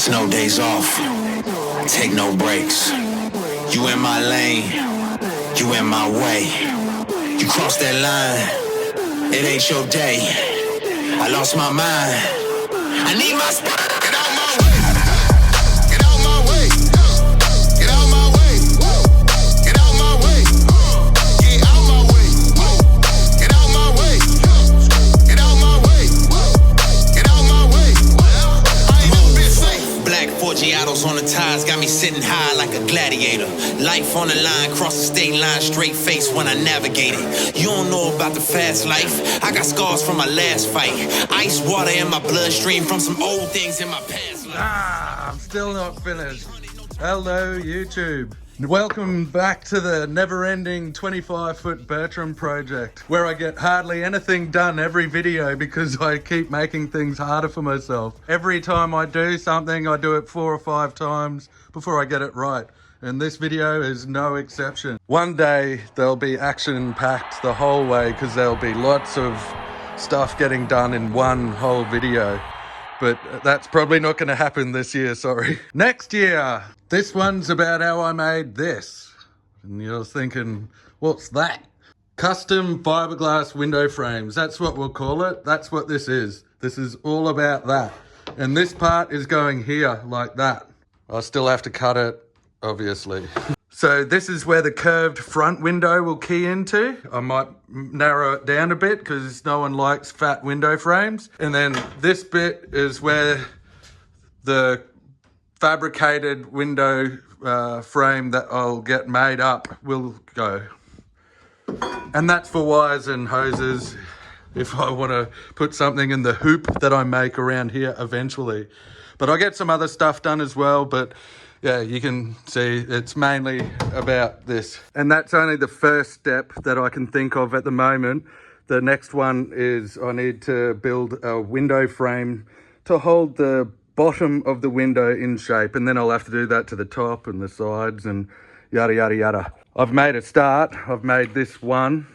It's no days off, take no breaks. You in my lane, you in my way. You cross that line, it ain't your day. I lost my mind, I need my spot. Get out my way, get out my way, get out my way, get out my way, get out my way, get out my way, get out my way, get out my way. I ain't never been safe. Black Forgiatos on the tires got me sitting high like a gladiator. Life on the line, cross the state line, straight face when I navigate it. You don't know about the fast life. I got scars from my last fight. Ice water in my bloodstream from some old things in my past life. I'm still not finished. Hello, YouTube. Welcome back to the never-ending 25-foot Bertram Project, where I get hardly anything done every video because I keep making things harder for myself. Every time I do something, I do it 4 or 5 times before I get it right. And this video is no exception. One day there'll be action-packed the whole way because there'll be lots of stuff getting done in one whole video. But that's probably not going to happen this year, sorry. Next year, this one's about how I made this. And you're thinking, what's that? Custom fiberglass window frames. That's what we'll call it. That's what this is. This is all about that. And this part is going here like that. I'll still have to cut it, obviously. So this is where the curved front window will key into. I might narrow it down a bit because no one likes fat window frames. And then this bit is where the fabricated window frame that I'll get made up will go. And that's for wires and hoses if I want to put something in the hoop that I make around here eventually. But I'll get some other stuff done as well, but yeah, you can see it's mainly about this. And that's only the first step that I can think of at the moment. The next one is I need to build a window frame to hold the bottom of the window in shape. And then I'll have to do that to the top and the sides and yada, yada, yada. I've made a start. I've made this one.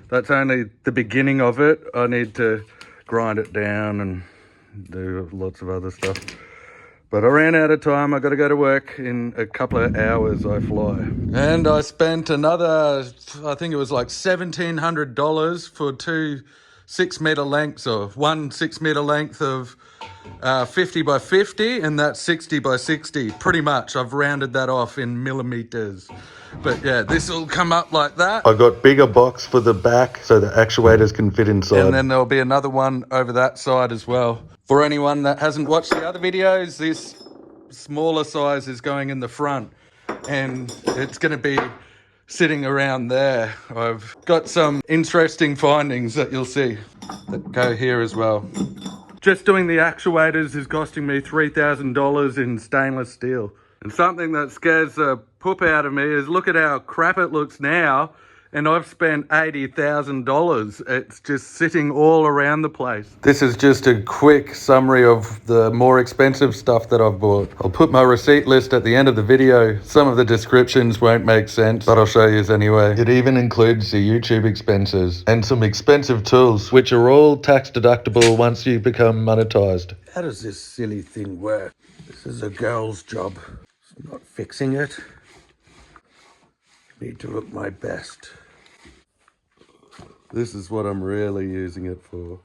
That's only the beginning of it. I need to grind it down and do lots of other stuff. But I ran out of time. I got to go to work in a couple of hours. I fly. And I spent another, I think it was like $1,700 for 2 6-meter lengths, or one 6-meter length of 50 by 50, and that's 60 by 60. Pretty much. I've rounded that off in millimeters. But yeah, this will come up like that. I got bigger box for the back so the actuators can fit inside. And then there'll be another one over that side as well. For anyone that hasn't watched the other videos, this smaller size is going in the front and it's going to be sitting around there. I've got some interesting findings that you'll see that go here as well. Just doing the actuators is costing me $3,000 in stainless steel. And something that scares the poop out of me is look at how crap it looks now. And I've spent $80,000. It's just sitting all around the place. This is just a quick summary of the more expensive stuff that I've bought. I'll put my receipt list at the end of the video. Some of the descriptions won't make sense, but I'll show you anyway. It even includes the YouTube expenses and some expensive tools, which are all tax deductible once you become monetized. How does this silly thing work? This is a girl's job. I'm not fixing it. Need to look my best. This is what I'm really using it for.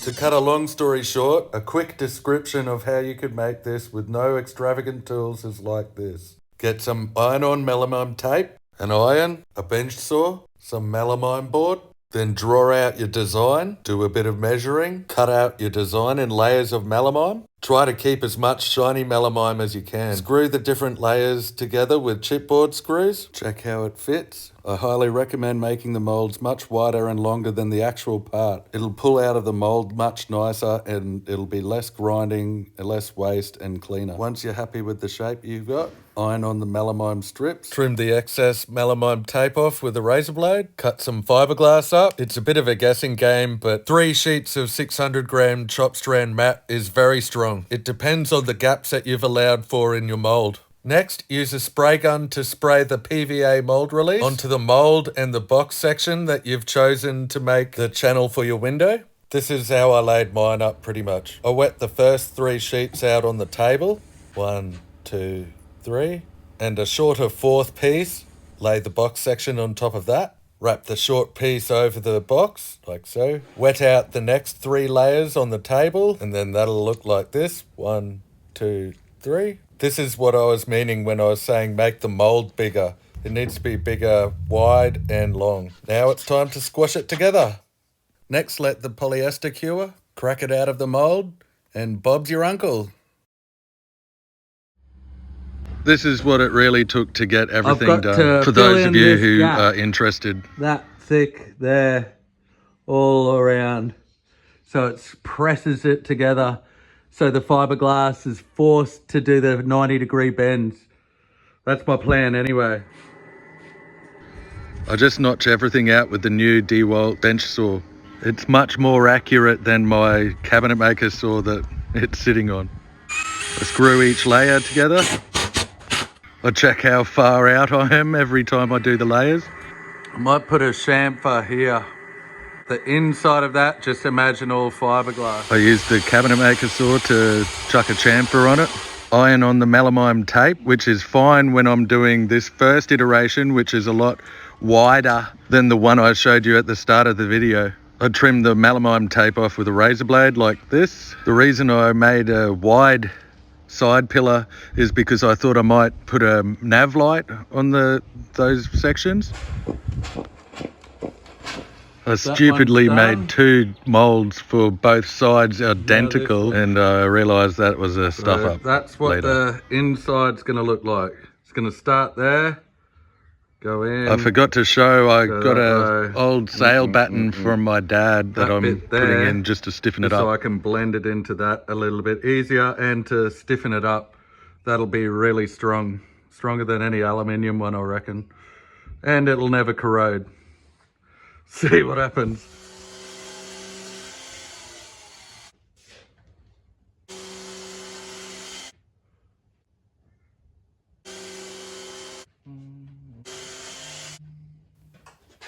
To cut a long story short, a quick description of how you could make this with no extravagant tools is like this. Get some iron-on melamine tape, an iron, a bench saw, some melamine board, then draw out your design, do a bit of measuring, cut out your design in layers of melamine. Try to keep as much shiny melamine as you can. Screw the different layers together with chipboard screws. Check how it fits. I highly recommend making the moulds much wider and longer than the actual part. It'll pull out of the mould much nicer and it'll be less grinding, less waste and cleaner. Once you're happy with the shape you've got, iron on the melamine strips. Trim the excess melamine tape off with a razor blade. Cut some fiberglass up. It's a bit of a guessing game, but 3 sheets of 600 gram chop strand mat is very strong. It depends on the gaps that you've allowed for in your mould. Next, use a spray gun to spray the PVA mold release onto the mold and the box section that you've chosen to make the channel for your window. This is how I laid mine up pretty much. I wet the first 3 sheets out on the table. 1, 2, 3. And a shorter 4th piece. Lay the box section on top of that. Wrap the short piece over the box, like so. Wet out the next 3 layers on the table, and then that'll look like this. 1, 2, 3. This is what I was meaning when I was saying make the mould bigger. It needs to be bigger, wide and long. Now it's time to squash it together. Next, let the polyester cure, crack it out of the mould, and Bob's your uncle. This is what it really took to get everything done. For those of you who are interested. That thick there, all around. So it presses it together. So the fiberglass is forced to do the 90-degree bends. That's my plan anyway. I just notch everything out with the new DeWalt bench saw. It's much more accurate than my cabinet maker saw that it's sitting on. I screw each layer together. I check how far out I am every time I do the layers. I might put a chamfer here. The inside of that, just imagine all fiberglass. I use the cabinet maker saw to chuck a chamfer on it. Iron on the melamine tape, which is fine when I'm doing this first iteration, which is a lot wider than the one I showed you at the start of the video. I trimmed the melamine tape off with a razor blade like this. The reason I made a wide side pillar is because I thought I might put a nav light on those sections. I stupidly made 2 moulds for both sides identical, and I realised that was a stuff up. That's what the inside's going to look like. It's going to start there. Go in. I forgot to show I got a old sail batten from my dad that I'm putting in just to stiffen it up. So I can blend it into that a little bit easier, and to stiffen it up, that'll be really strong. Stronger than any aluminium one, I reckon. And it'll never corrode. See what happens.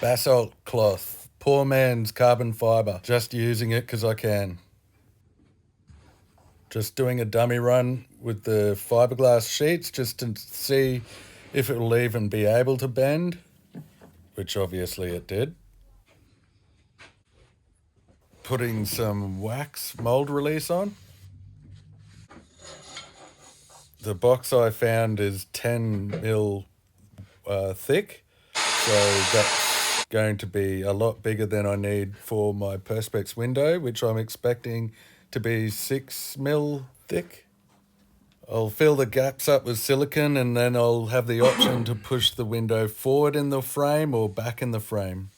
Basalt cloth, poor man's carbon fibre, just using it because I can. Just doing a dummy run with the fiberglass sheets just to see if it will even be able to bend, which obviously it did. Putting some wax mould release on. The box I found is 10 mil thick, so that's going to be a lot bigger than I need for my Perspex window, which I'm expecting to be 6 mil thick. I'll fill the gaps up with silicone, and then I'll have the option to push the window forward in the frame or back in the frame.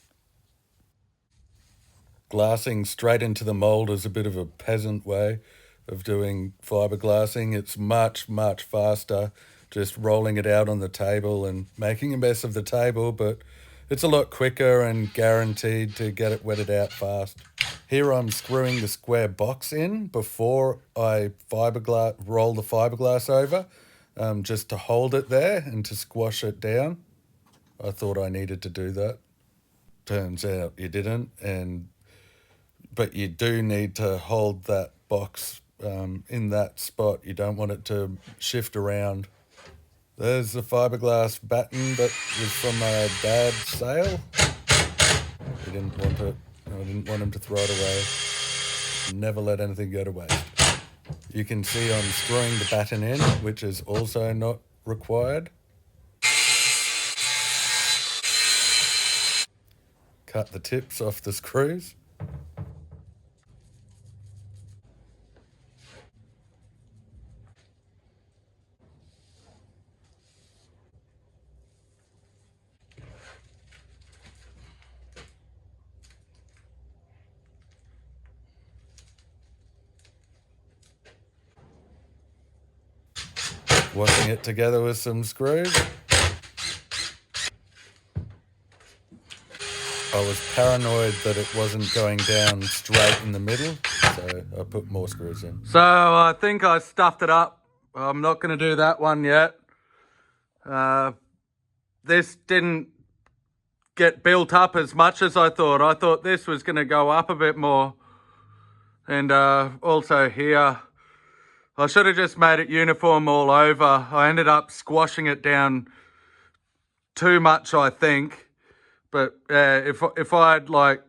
Glassing straight into the mould is a bit of a peasant way of doing fiberglassing. It's much, much faster just rolling it out on the table and making a mess of the table, but it's a lot quicker and guaranteed to get it wetted out fast. Here I'm screwing the square box in before I roll the fiberglass over, just to hold it there and to squash it down. I thought I needed to do that. Turns out you didn't, but you do need to hold that box in that spot. You don't want it to shift around. There's the fiberglass batten that was from my dad's sale. He didn't want it. I didn't want him to throw it away. Never let anything go to waste. You can see I'm screwing the batten in, which is also not required. Cut the tips off the screws. Washing it together with some screws. I was paranoid that it wasn't going down straight in the middle, so I put more screws in. So I think I stuffed it up. I'm not going to do that one yet. This didn't get built up as much as I thought. I thought this was going to go up a bit more. And also here, I should have just made it uniform all over. I ended up squashing it down too much, I think. But if I'd like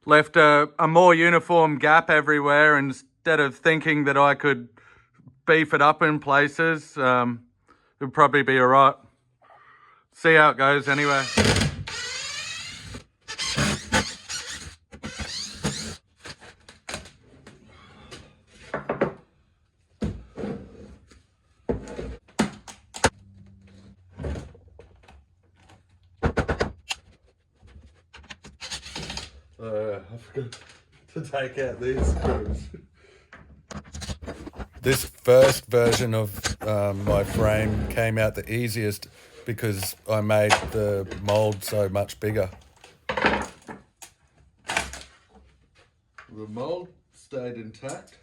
left a more uniform gap everywhere instead of thinking that I could beef it up in places, it'd probably be all right. See how it goes anyway. I forgot to take out these screws. This first version of my frame came out the easiest because I made the mould so much bigger. The mould stayed intact.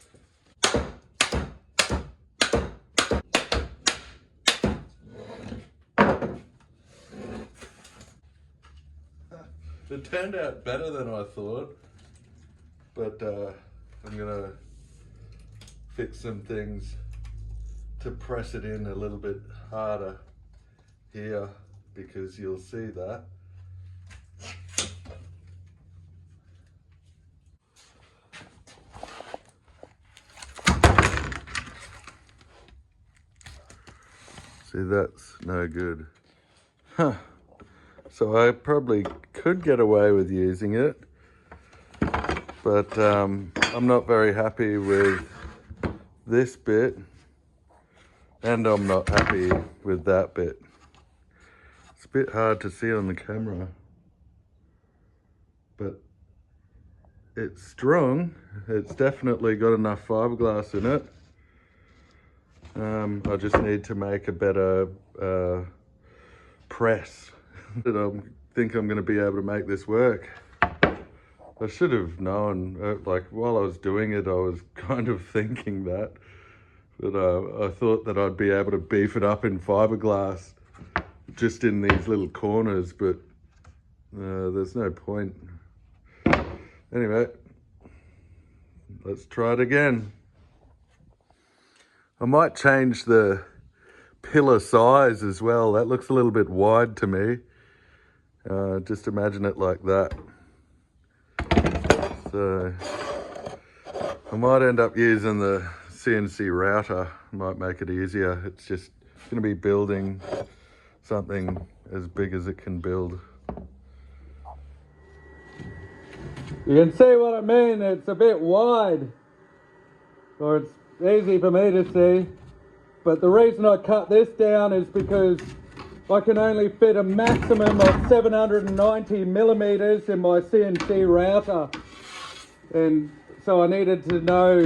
It turned out better than I thought, but I'm gonna fix some things to press it in a little bit harder here because you'll see that. See, that's no good. Huh. So I probably could get away with using it, but I'm not very happy with this bit, and I'm not happy with that bit. It's a bit hard to see on the camera, but it's strong. It's definitely got enough fiberglass in it. I just need to make a better press. I think I'm going to be able to make this work. I should have known, like while I was doing it, I was kind of thinking that, but I thought that I'd be able to beef it up in fiberglass just in these little corners, but there's no point. Anyway, let's try it again. I might change the pillar size as well. That looks a little bit wide to me. Just imagine it like that. So I might end up using the CNC router. Might make it easier. It's just going to be building something as big as it can build. You can see what I mean. It's a bit wide, or it's easy for me to see. But the reason I cut this down is because I can only fit a maximum of 790 millimeters in my CNC router. And so I needed to know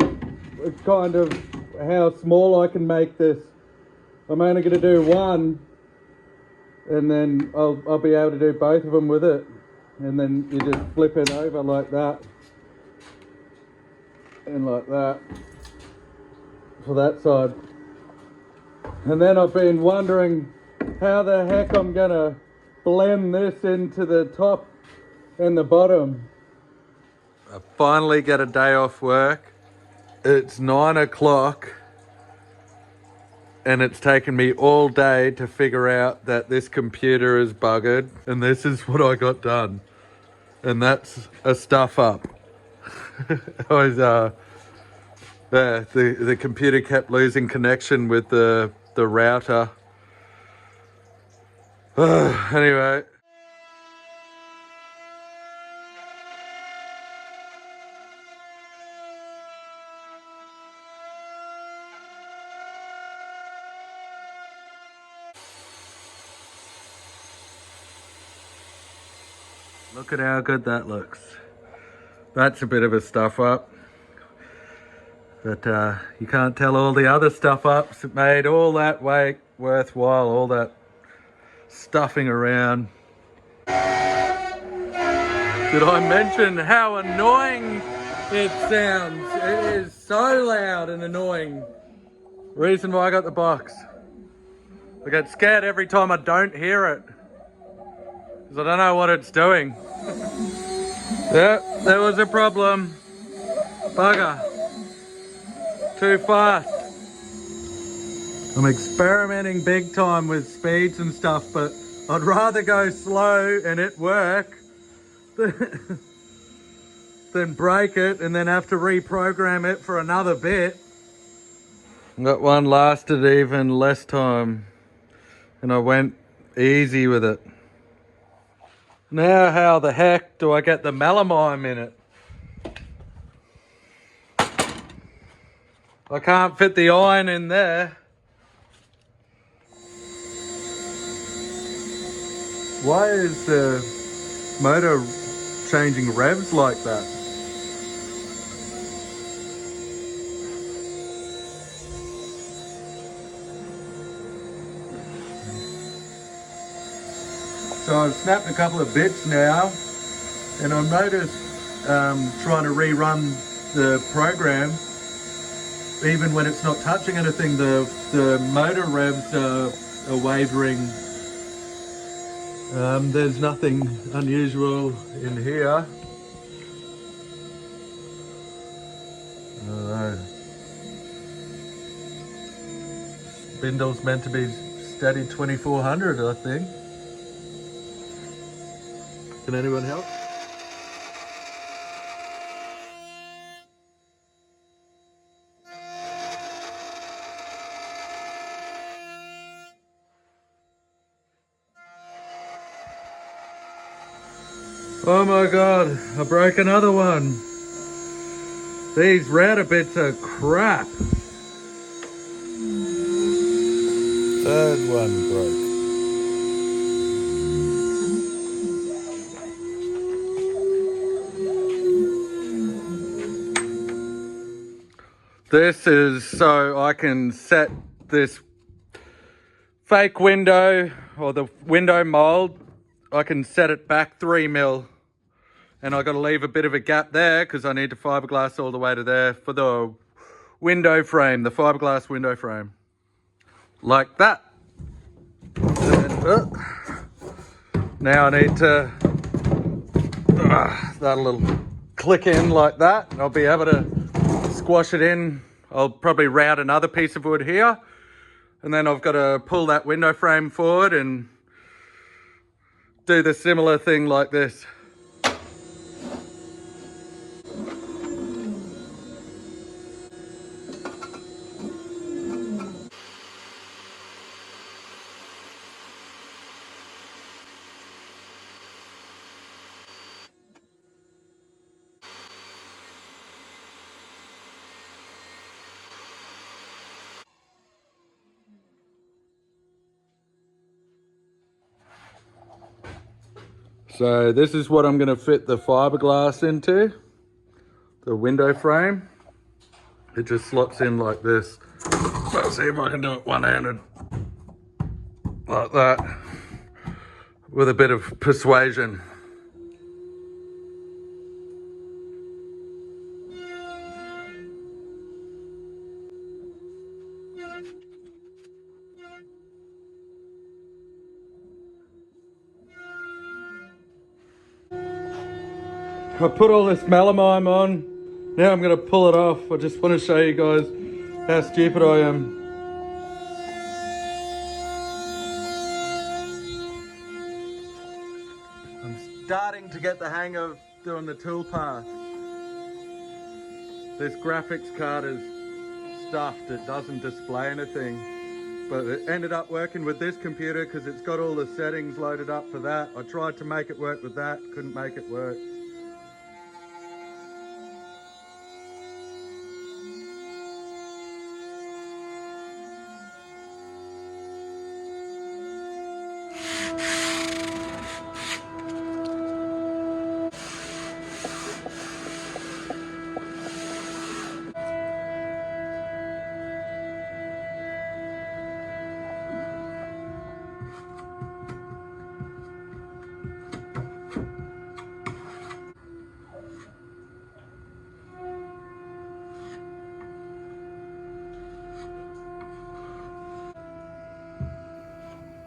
kind of how small I can make this. I'm only going to do one, and then I'll be able to do both of them with it. And then you just flip it over like that, and like that, for that side. And then I've been wondering how the heck I'm gonna blend this into the top and the bottom. I finally get a day off work. It's 9 o'clock and it's taken me all day to figure out that this computer is buggered, and this is what I got done. And that's a stuff up. I was, the computer kept losing connection with the router. Anyway. Look at how good that looks. That's a bit of a stuff up. But you can't tell all the other stuff ups that made all that weight worthwhile, all that stuffing around. Did I mention how annoying it sounds? It is so loud and annoying. Reason why I got the box. I get scared every time I don't hear it, because I don't know what it's doing. Yeah, there was a problem. Bugger. Too fast. I'm experimenting big time with speeds and stuff, but I'd rather go slow and it work than break it and then have to reprogram it for another bit. That one lasted even less time and I went easy with it. Now how the heck do I get the melamine in it? I can't fit the iron in there. Why is the motor changing revs like that? So I've snapped a couple of bits now, and I've noticed trying to rerun the program, even when it's not touching anything, the motor revs are wavering. There's nothing unusual in here. Spindle's meant to be steady 2400, I think. Can anyone help? Oh my god, I broke another one. These router bits are crap. Third one broke. This is so I can set this fake window or the window mould. I can set it back 3mm, and I got to leave a bit of a gap there because I need to fiberglass all the way to there for the window frame, the fiberglass window frame, like that. And, now I need to that little click in like that. I'll be able to squash it in. I'll probably route another piece of wood here, and then I've got to pull that window frame forward and do the similar thing like this. So this is what I'm going to fit the fiberglass into, the window frame. It just slots in like this. Let's see if I can do it one-handed, like that, with a bit of persuasion. I put all this melamine on. Now I'm going to pull it off. I just want to show you guys how stupid I am. I'm starting to get the hang of doing the toolpath. This graphics card is stuffed. It doesn't display anything. But it ended up working with this computer because it's got all the settings loaded up for that. I tried to make it work with that, couldn't make it work.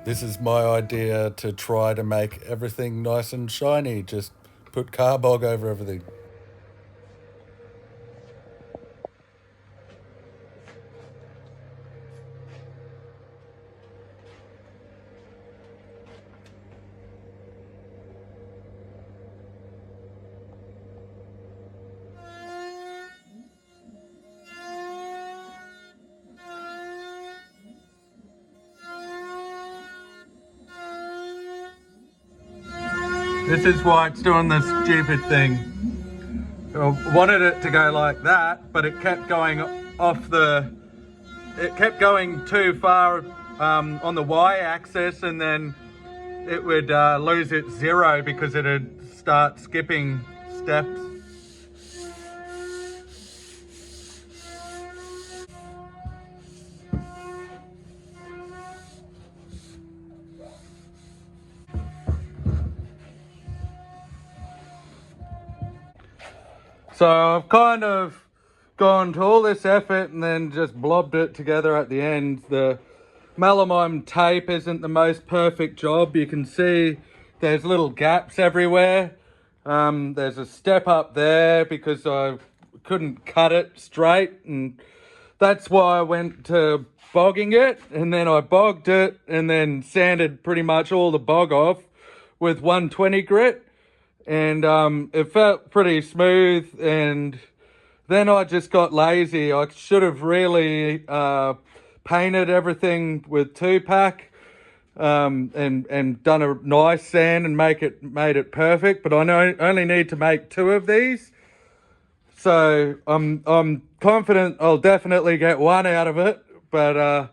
This is my idea to try to make everything nice and shiny. Just put carbog over everything. This is why it's doing this stupid thing. I wanted it to go like that, but it kept going off the... It kept going too far on the y-axis, and then it would lose its zero because it'd start skipping steps. So I've kind of gone to all this effort and then just blobbed it together at the end. The melamine tape isn't the most perfect job. You can see there's little gaps everywhere. There's a step up there because I couldn't cut it straight, and that's why I went to bogging it, and then I bogged it and then sanded pretty much all the bog off with 120 grit. And it felt pretty smooth, and then I just got lazy. I should have really painted everything with 2-pack and done a nice sand and made it perfect, but I only need to make 2 of these. So I'm confident I'll definitely get 1 out of it, but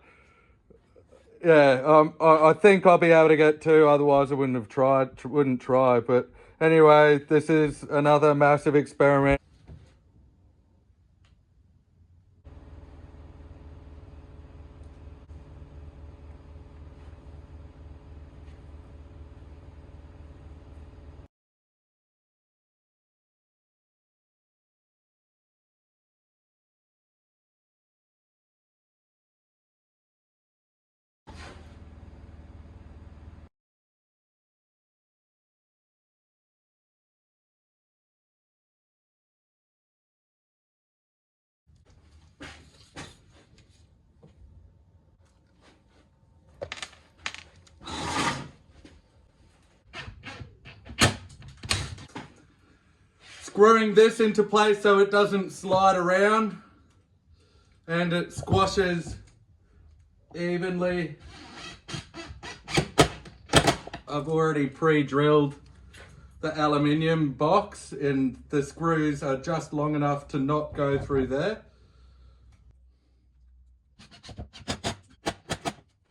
yeah, I think I'll be able to get 2, otherwise I wouldn't try. But anyway, this is another massive experiment. Screwing this into place so it doesn't slide around and it squashes evenly. I've already pre-drilled the aluminium box, and the screws are just long enough to not go through there.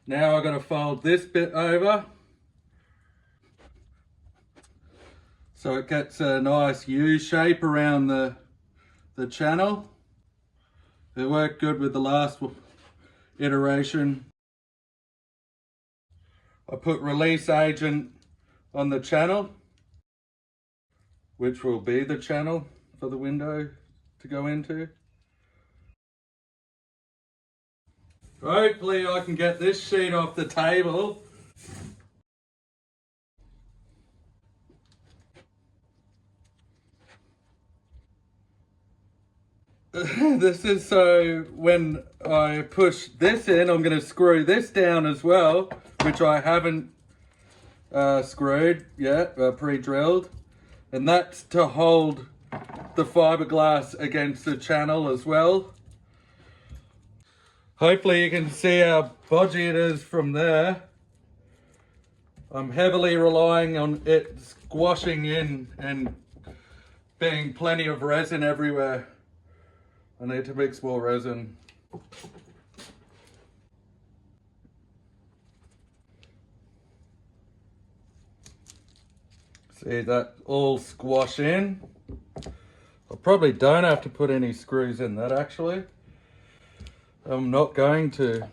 Now I'm going to fold this bit over so it gets a nice U shape around the channel. It worked good with the last iteration. I put release agent on the channel, which will be the channel for the window to go into. Hopefully I can get this sheet off the table. This is so when I push this in, I'm going to screw this down as well, which I haven't screwed yet, pre-drilled. And that's to hold the fiberglass against the channel as well. Hopefully you can see how bodgy it is from there. I'm heavily relying on it squashing in and being plenty of resin everywhere. I need to mix more resin. See that all squash in. I probably don't have to put any screws in that actually. I'm not going to.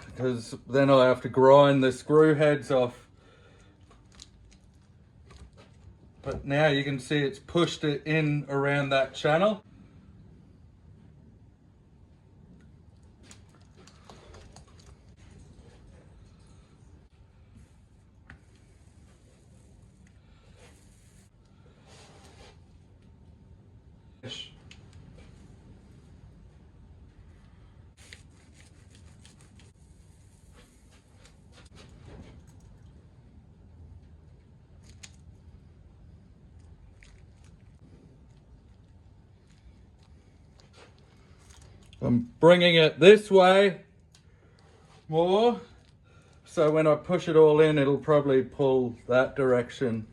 Because then I have to grind the screw heads off. But now you can see it's pushed it in around that channel. I'm bringing it this way more So when I push it all in, it'll probably pull that direction.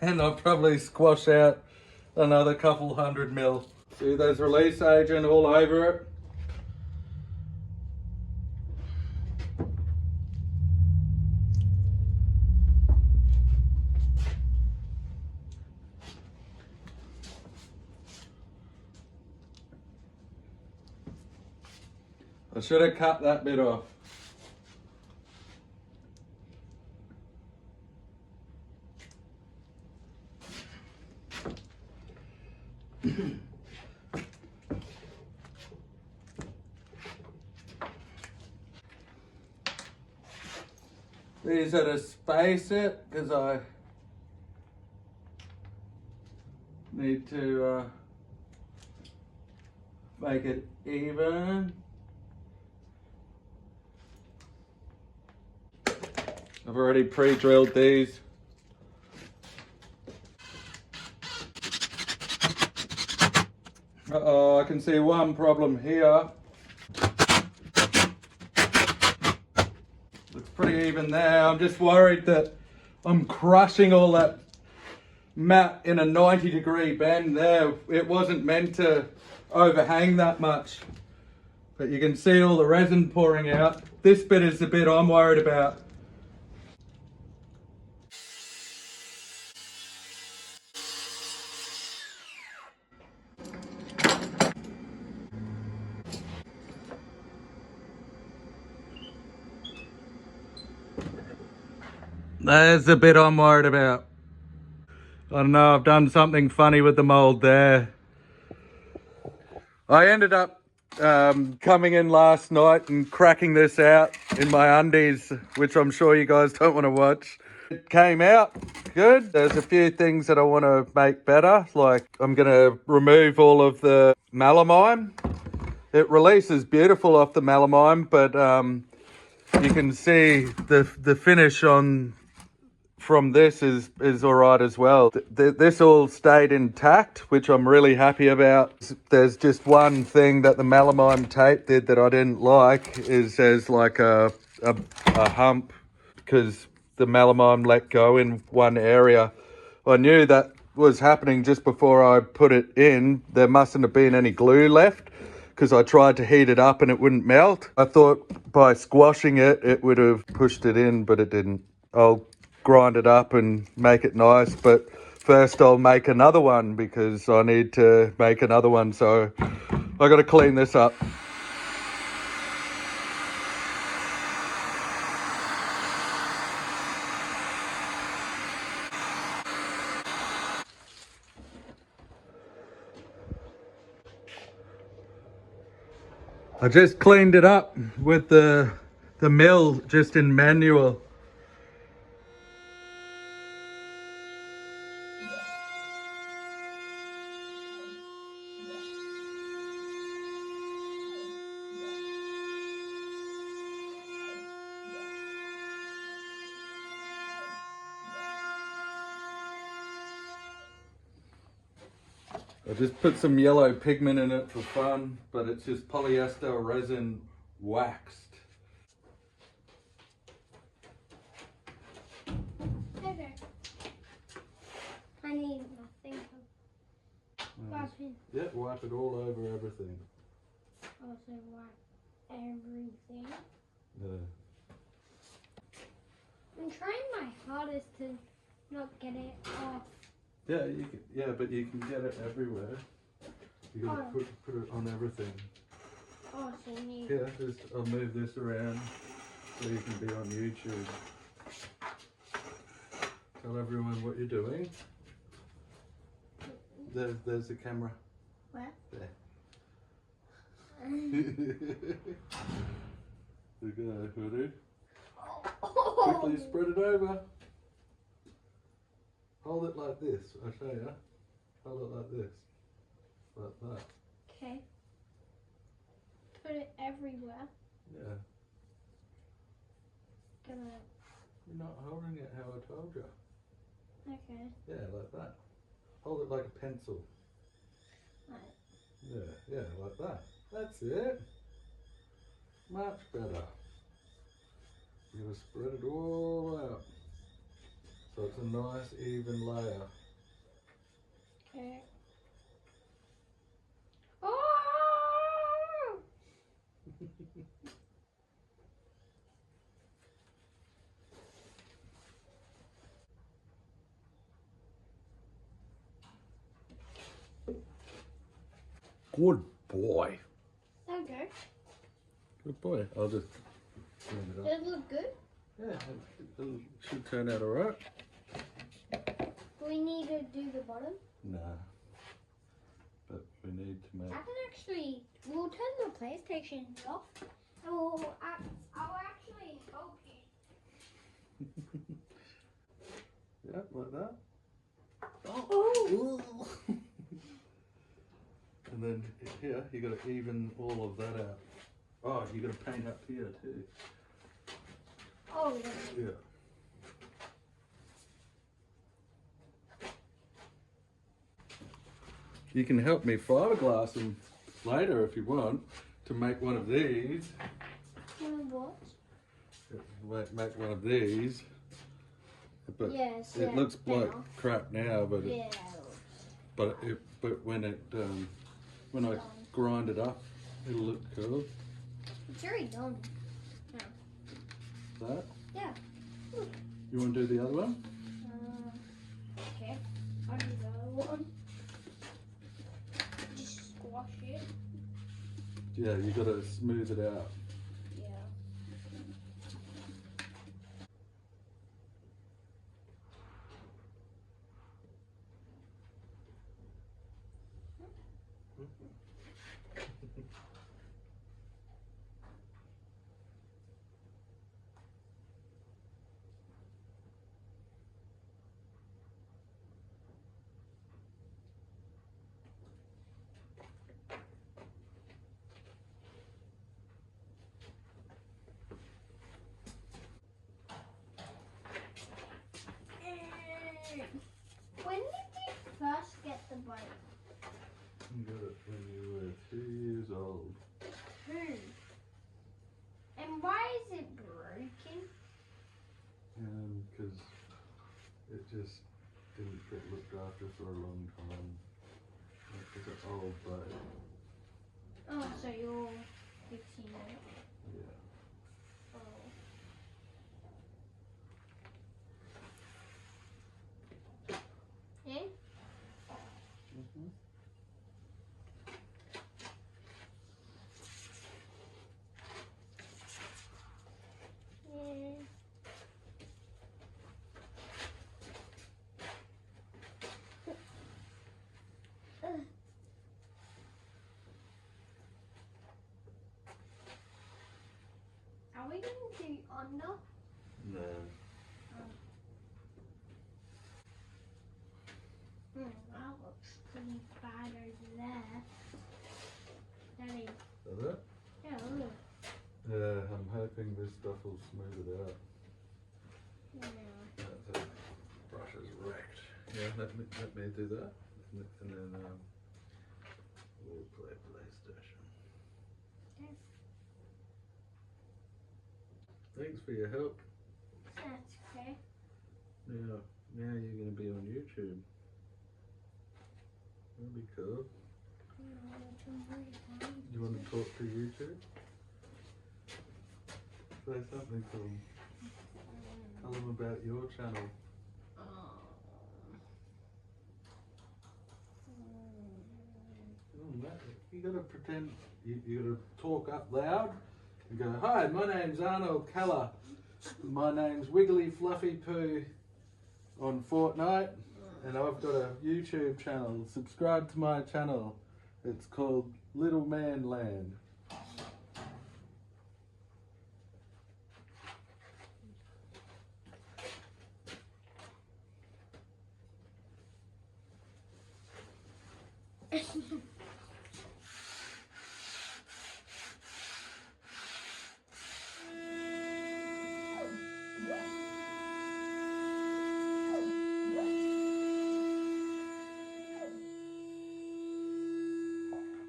And I'll probably squash out another couple 100 mil. See, there's release agent all over it. I should have cut that bit off. These are to space it because I need to make it even. I've already pre-drilled these. Uh-oh, I can see one problem here. Looks pretty even there. I'm just worried that I'm crushing all that mat in a 90-degree bend there. It wasn't meant to overhang that much. But you can see all the resin pouring out. This bit is the bit I'm worried about. There's the bit I'm worried about. I don't know, I've done something funny with the mold there. I ended up coming in last night and cracking this out in my undies, which I'm sure you guys don't want to watch. It came out good. There's a few things that I want to make better, like I'm going to remove all of the melamine. It releases beautiful off the melamine, but you can see the finish on from this is all right as well. This all stayed intact, which I'm really happy about. There's just one thing that the melamine tape did that I didn't like, is there's like a hump because the melamine let go in one area. I knew that was happening just before I put it in. There mustn't have been any glue left because I tried to heat it up and it wouldn't melt. I thought by squashing it, it would have pushed it in, but it didn't. I'll grind it up and make it nice, but first I'll make another one because I need to make another one, so I got to clean this up. I just cleaned it up with the mill just in manual. I just put some yellow pigment in it for fun, but it's just polyester resin waxed. Okay. I need nothing. Yeah, wipe it all over everything. Also wipe everything. Yeah. I'm trying my hardest to not get it off. Yeah, but you can get it everywhere. You gotta put it on everything. Oh, so you need... Yeah, I'll move this around so you can be on YouTube. Tell everyone what you're doing. There's the camera. Where? There. Look at that hoodie. Quickly spread it over. Hold it like this, I'll show you. Hold it like this. Like that. Okay. Put it everywhere. Yeah. Gonna... You're not holding it how I told you. Okay. Yeah, like that. Hold it like a pencil. Right. Yeah, like that. That's it. Much better. You gotta spread it all out. So it's a nice even layer. Okay. Oh! Good boy. Okay. Good boy. I'll just clean it Does it look good? Yeah, it should turn out alright. Do we need to do the bottom? Nah. But we need to make... I can actually, we'll turn the PlayStation off. And I'll actually help you. Yeah, like that. Oh! And then here, you got to even all of that out. Oh, you got to paint up here too. Oh, yeah. Yeah. You can help me fiberglass them later if you want to make one of these. What? Make one of these. But Yes, it yeah, looks like now. crap now, but Yeah. but when it when I grind it up, it'll look cool. It's already done. No. That. Yeah. You want to do the other one? Okay. I'll do the other one. Just squash it. Yeah, you got to smooth it out. Yeah. When did you first get the bike? You got it when you were 2 years old. And why is it broken? Because it just didn't get looked after for a long time. It's an old bike. Oh, so you're fixing it. Yeah. Oh. Yeah? Yeah. Are we going to do under? No. That looks pretty bad over there. Daddy. Is it? Yeah, look. Yeah, I'm hoping this stuff will smooth it out. Yeah. That's it. Brush is wrecked. Yeah, let me do that. And then we'll play PlayStation. Okay. Thanks for your help. That's okay. Now you're going to be on YouTube. That'll be cool. You want to talk to YouTube? Say something to them. Tell them about your channel. You gotta pretend, you gotta talk up loud and go, hi, my name's Arnold Keller. My name's Wiggly Fluffy Poo on Fortnite, and I've got a YouTube channel. Subscribe to my channel. It's called Little Man Land.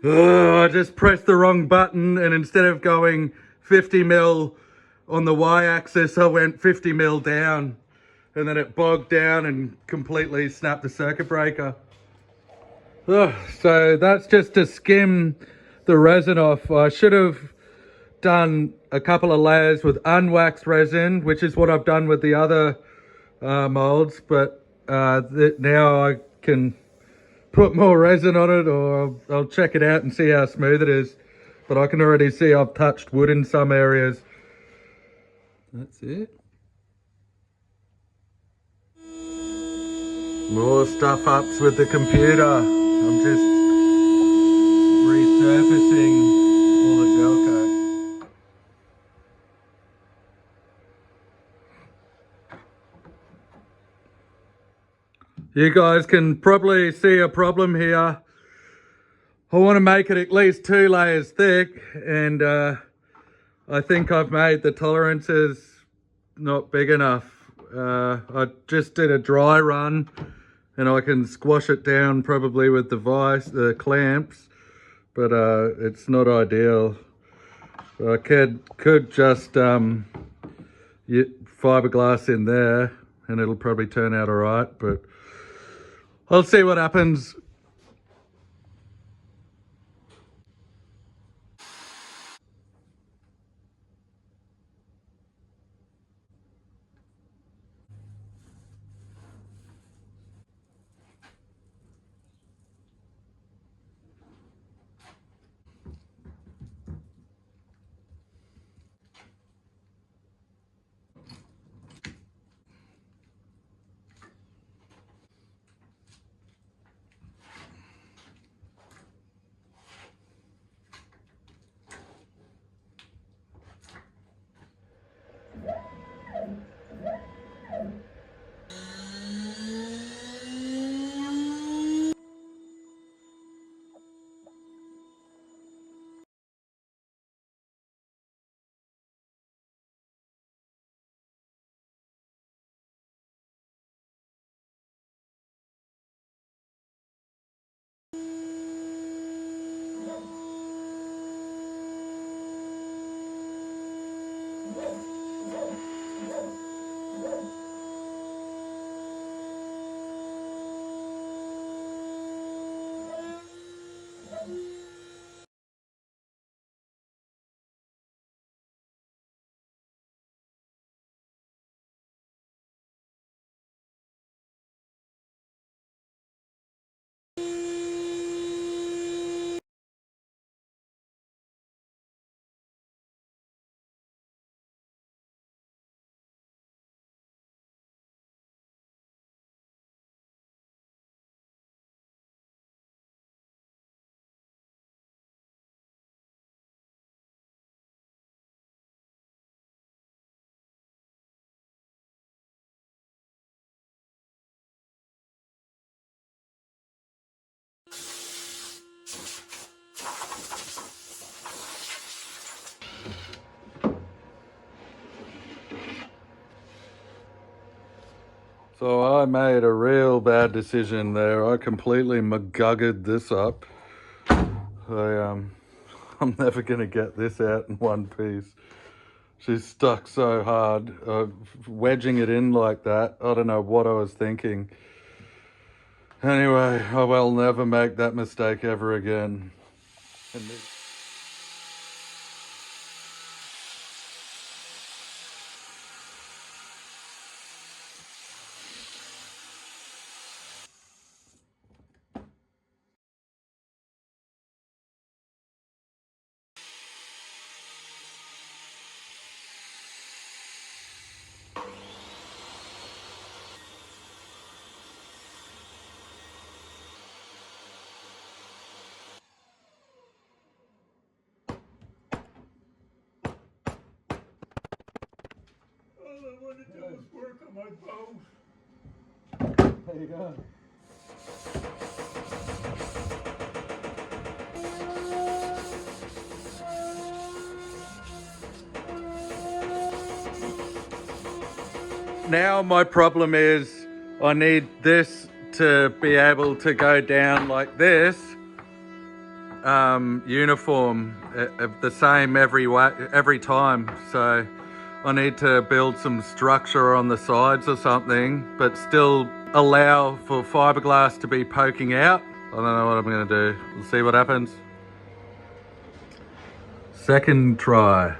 I just pressed the wrong button, and instead of going 50 mil on the y-axis, I went 50 mil down, and then it bogged down and completely snapped the circuit breaker. Ugh, so that's just to skim the resin off. I should have done a couple of layers with unwaxed resin, which is what I've done with the other molds, but now I can put more resin on it, or I'll check it out and see how smooth it is. But I can already see I've touched wood in some areas. That's it. More stuff ups with the computer. I'm just resurfacing all the gel coat. You guys can probably see a problem here. I want to make it at least 2 layers thick, and I think I've made the tolerances not big enough. I just did a dry run, and I can squash it down probably with the clamps, but it's not ideal. I could just fiberglass in there, and it'll probably turn out all right, but I'll see what happens. So I made a real bad decision there. I completely maguggered this up. I'm never gonna get this out in one piece. She's stuck so hard. Wedging it in like that, I don't know what I was thinking. Anyway, I will never make that mistake ever again. All I want to do is work on my boat. There you go. Now my problem is I need this to be able to go down like this, uniform, the same every time. So I need to build some structure on the sides or something, but still allow for fiberglass to be poking out. I don't know what I'm gonna do. We'll see what happens. Second try.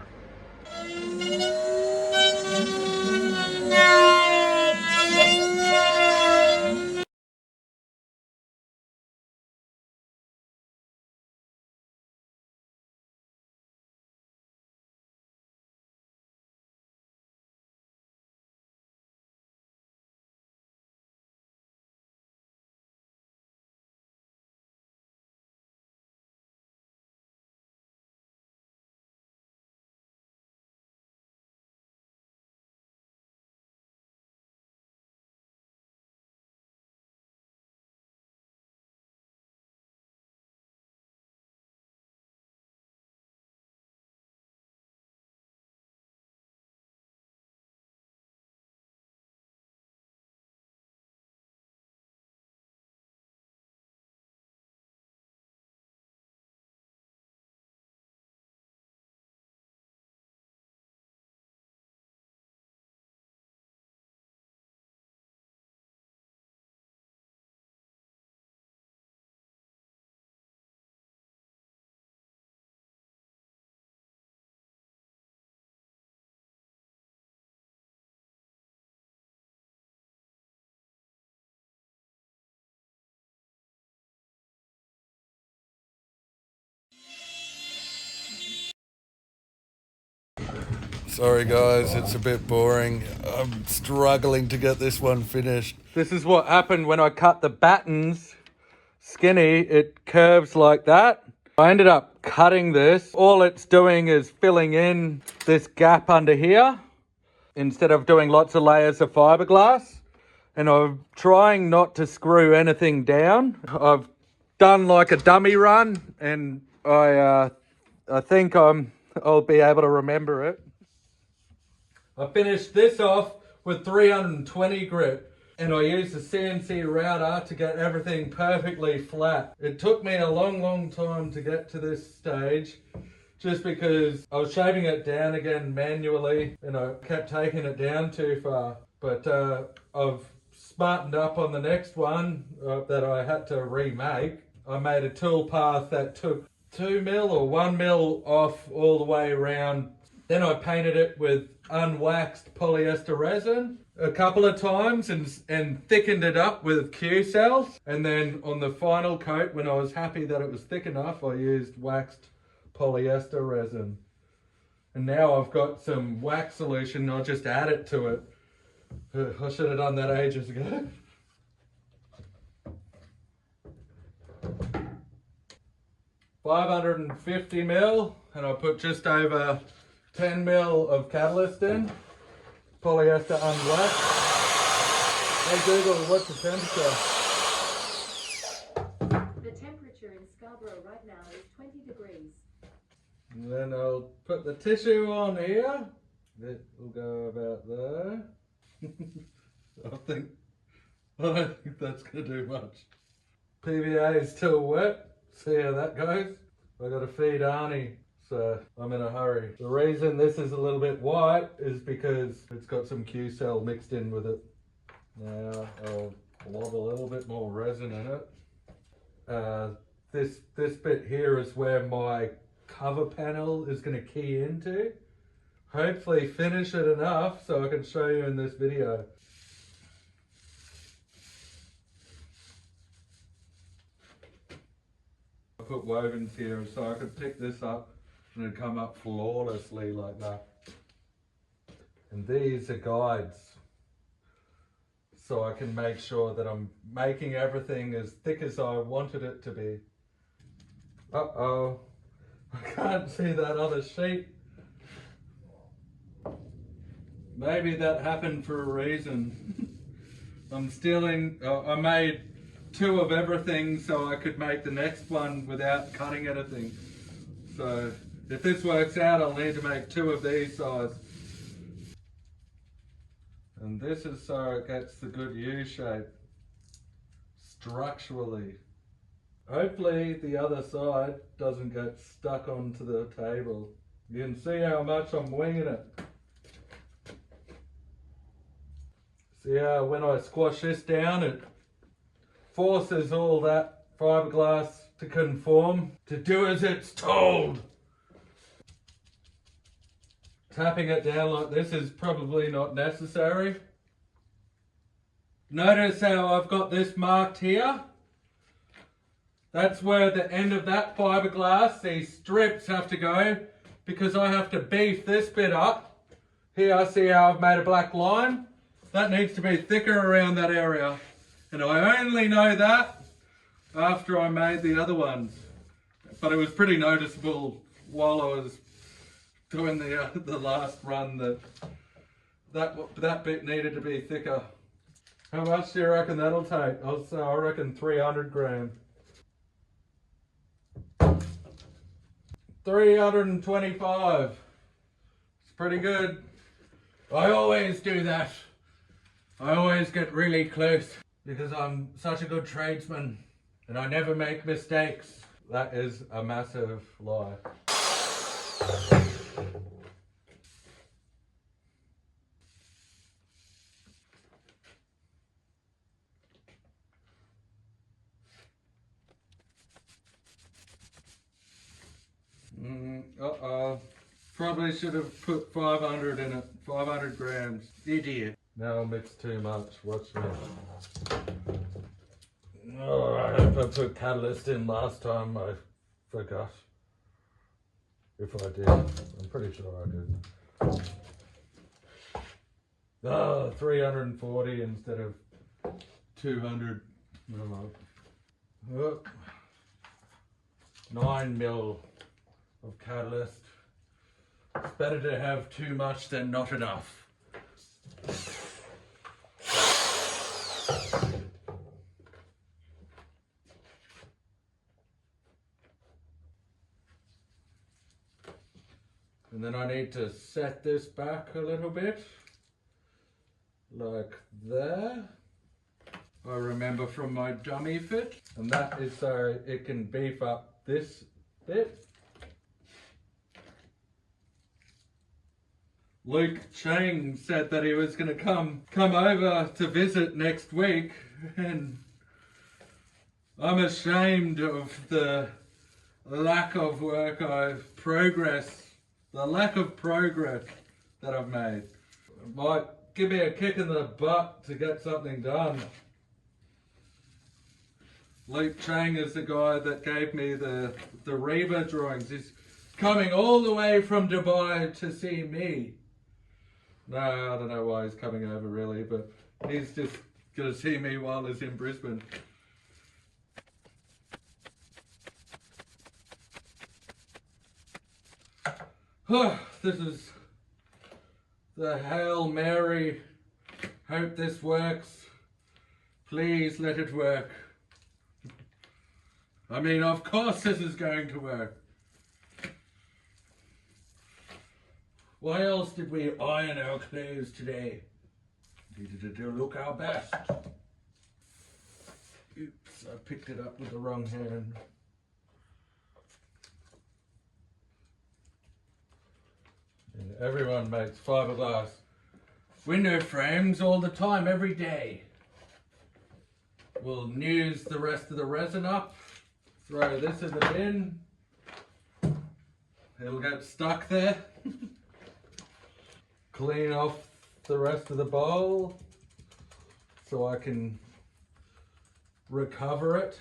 Sorry guys, it's a bit boring. I'm struggling to get this one finished. This is what happened when I cut the battens skinny. It curves like that. I ended up cutting this. All it's doing is filling in this gap under here instead of doing lots of layers of fiberglass. And I'm trying not to screw anything down. I've done like a dummy run, and I think I'll be able to remember it. I finished this off with 320 grit, and I used the CNC router to get everything perfectly flat. It took me a long time to get to this stage, just because I was shaving it down again manually and I kept taking it down too far. But I've smartened up on the next one that I had to remake. I made a tool path that took 2 mil or 1 mil off all the way around. Then I painted it with unwaxed polyester resin a couple of times and thickened it up with Q-cells. And then on the final coat, when I was happy that it was thick enough, I used waxed polyester resin. And now I've got some wax solution. I'll just add it to it. I should have done that ages ago. $550 mil, and I put just over 10 mil of catalyst in. Polyester unwaxed. Hey Google, what's the temperature? The temperature in Scarborough right now is 20 degrees. And then I'll put the tissue on here. That will go about there. I don't think that's going to do much. PVA is still wet. See how that goes. I got to feed Arnie, so I'm in a hurry. The reason this is a little bit white is because it's got some Q-cell mixed in with it. Now I'll lob a little bit more resin in it. This bit here is where my cover panel is going to key into. Hopefully finish it enough so I can show you in this video. I put wovens here so I could pick this up and it'd come up flawlessly like that. And these are guides, so I can make sure that I'm making everything as thick as I wanted it to be. Uh-oh, I can't see that other sheet. Maybe that happened for a reason. I'm stealing, I made 2 of everything so I could make the next one without cutting anything. So if this works out, I'll need to make 2 of these size. And this is so it gets the good U shape structurally. Hopefully the other side doesn't get stuck onto the table. You can see how much I'm winging it. See how when I squash this down, it forces all that fiberglass to conform, to do as it's told. Tapping it down like this is probably not necessary. Notice how I've got this marked here. That's where the end of that fiberglass, these strips have to go, because I have to beef this bit up. Here, see how I've made a black line? That needs to be thicker around that area. And I only know that after I made the other ones. But it was pretty noticeable while I was doing the last run that bit needed to be thicker. How much do you reckon that'll take? I reckon 300 grams. 325. It's pretty good. I always do that. I always get really close because I'm such a good tradesman and I never make mistakes. That is a massive lie. Probably should have put 500 in it. 500 grams. Idiot. Now I mix too much. Watch me. Oh, I hope I put catalyst in last time. I forgot. If I did. I'm pretty sure I did. Oh, 340 instead of 200. Oh, 9 mil of catalyst. It's better to have too much than not enough. And then I need to set this back a little bit, like there. I remember from my dummy fit, and that is so it can beef up this bit. Luke Chang said that he was going to come over to visit next week, and I'm ashamed of the lack of work the lack of progress that I've made. It might give me a kick in the butt to get something done. Luke Chang is the guy that gave me the Riva drawings. He's coming all the way from Dubai to see me. No, I don't know why he's coming over really, but he's just going to see me while he's in Brisbane. This is the Hail Mary. Hope this works. Please let it work. I mean, of course this is going to work. Why else did we iron our clothes today? Needed to look our best. Oops, I picked it up with the wrong hand. And everyone makes fiberglass window frames all the time, every day. We'll use the rest of the resin up, throw this in the bin. It'll get stuck there. Clean off the rest of the bowl so I can recover it.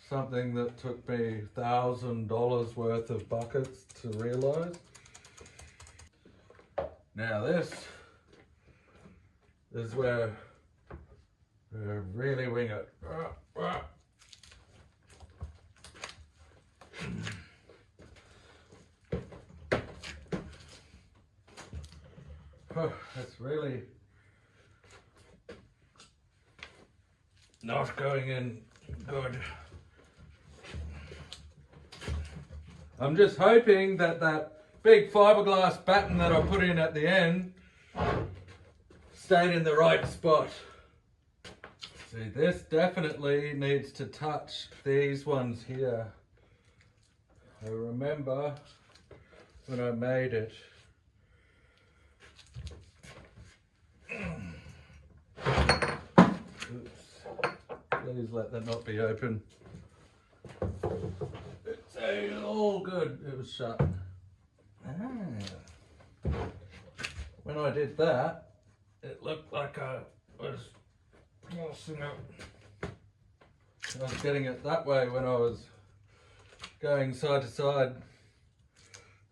Something that took me $1,000 worth of buckets to realise. Now this is where we really wing it. That's really not going in good. I'm just hoping that that big fiberglass batten that I put in at the end stayed in the right spot. See, this definitely needs to touch these ones here. I remember when I made it. Oops. Please let that not be open. It's all good. It was shut. When I did that, it looked like I was crossing it. I was getting it that way when I was going side to side.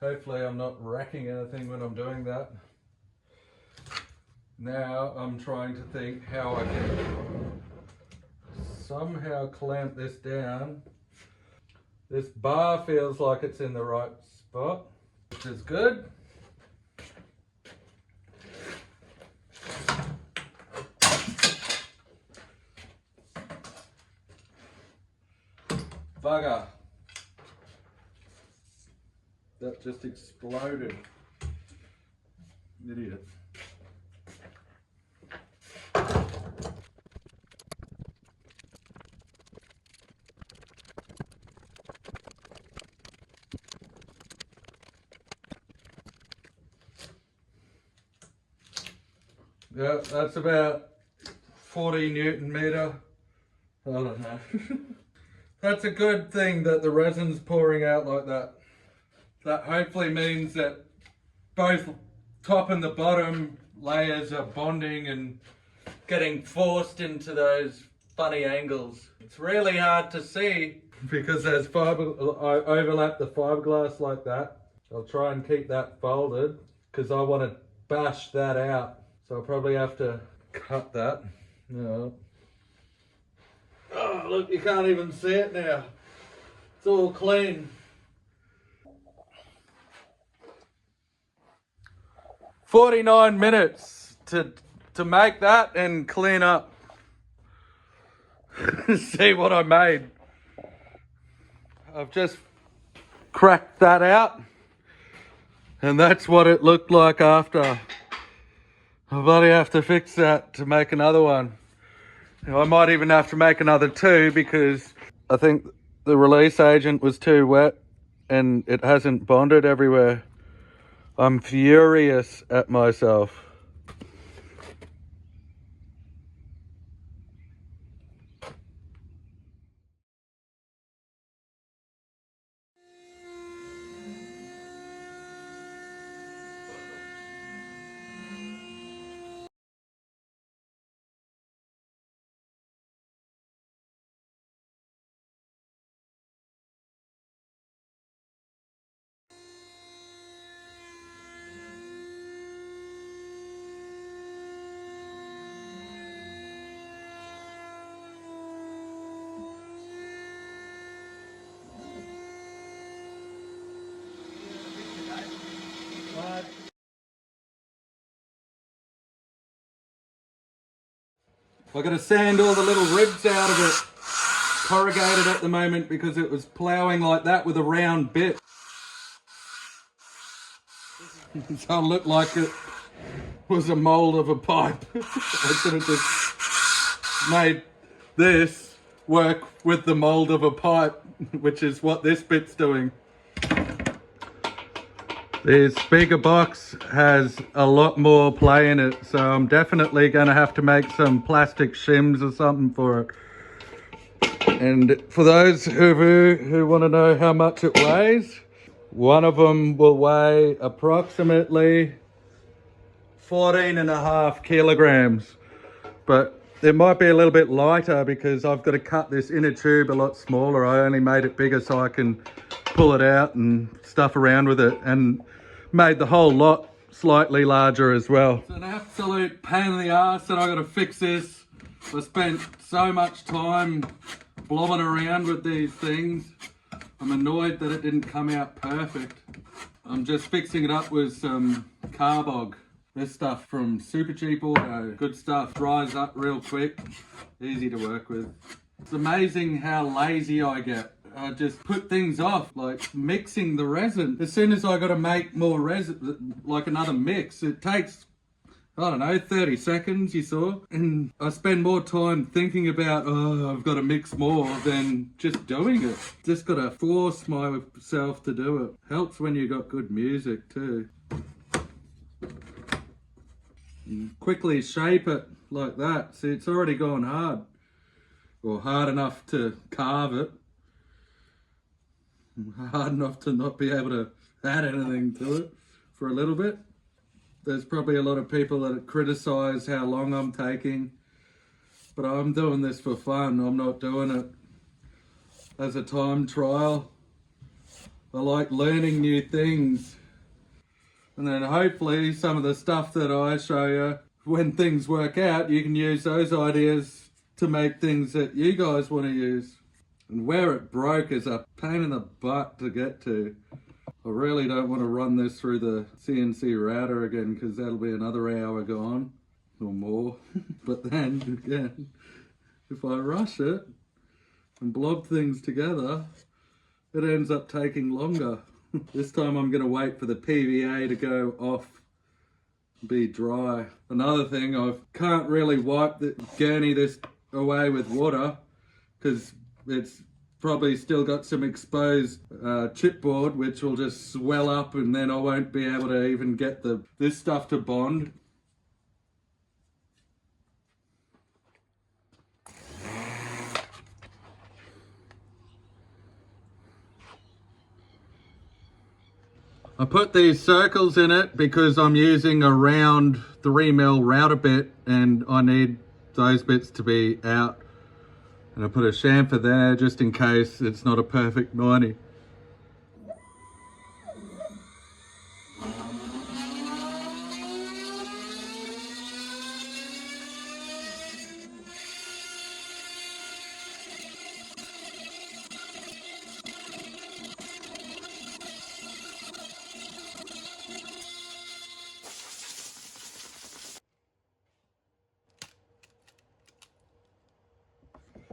Hopefully I'm not wrecking anything when I'm doing that. Now I'm trying to think how I can somehow clamp this down. This bar feels like it's in the right spot, which is good. Bugger. That just exploded. Idiot. Yeah, that's about 40 Newton meter. I don't know. That's a good thing that the resin's pouring out like that. That hopefully means that both top and the bottom layers are bonding and getting forced into those funny angles. It's really hard to see because there's I overlap the fiberglass like that. I'll try and keep that folded because I want to bash that out. So I'll probably have to cut that. Yeah. Oh, look, you can't even see it now. It's all clean. 49 minutes to make that and clean up. See what I made. I've just cracked that out. And that's what it looked like after. I bloody have to fix that to make another one. I might even have to make another two because I think the release agent was too wet and it hasn't bonded everywhere. I'm furious at myself. I've got to sand all the little ribs out of it. Corrugated at the moment because it was ploughing like that with a round bit. So it looked like it was a mould of a pipe. I should have just made this work with the mould of a pipe, which is what this bit's doing. The speaker box has a lot more play in it, so I'm definitely going to have to make some plastic shims or something for it. And for those who want to know how much it weighs, one of them will weigh approximately 14.5 kilograms. But it might be a little bit lighter because I've got to cut this inner tube a lot smaller. I only made it bigger so I can pull it out and stuff around with it, and made the whole lot slightly larger as well. It's an absolute pain in the ass that I got to fix this. I spent so much time blobbing around with these things. I'm annoyed that it didn't come out perfect. I'm just fixing it up with some carbog. This stuff from Super Cheap Auto. Good stuff, dries up real quick, easy to work with. It's amazing how lazy I get. I just put things off, like mixing the resin. As soon as I got to make more resin, like another mix, it takes I don't know, 30 seconds you saw. And I spend more time thinking about, oh, I've got to mix more than just doing it. Just got to force myself to do it. Helps when you got good music too. And quickly shape it like that. See, it's already gone hard. Or hard enough to carve it. Hard enough to not be able to add anything to it for a little bit. There's probably a lot of people that criticize how long I'm taking, but I'm doing this for fun. I'm not doing it as a time trial. I like learning new things. And then hopefully some of the stuff that I show you, when things work out, you can use those ideas to make things that you guys want to use. And where it broke is a pain in the butt to get to. I really don't want to run this through the CNC router again, because that'll be another hour gone or more. But then again, if I rush it and blob things together, it ends up taking longer. This time I'm going to wait for the PVA to go off, be dry. Another thing, I can't really wipe the gurney this away with water because it's probably still got some exposed chipboard, which will just swell up, and then I won't be able to even get this stuff to bond. I put these circles in it because I'm using a round 3mm router bit and I need those bits to be out. And I put a chamfer there just in case it's not a perfect 90.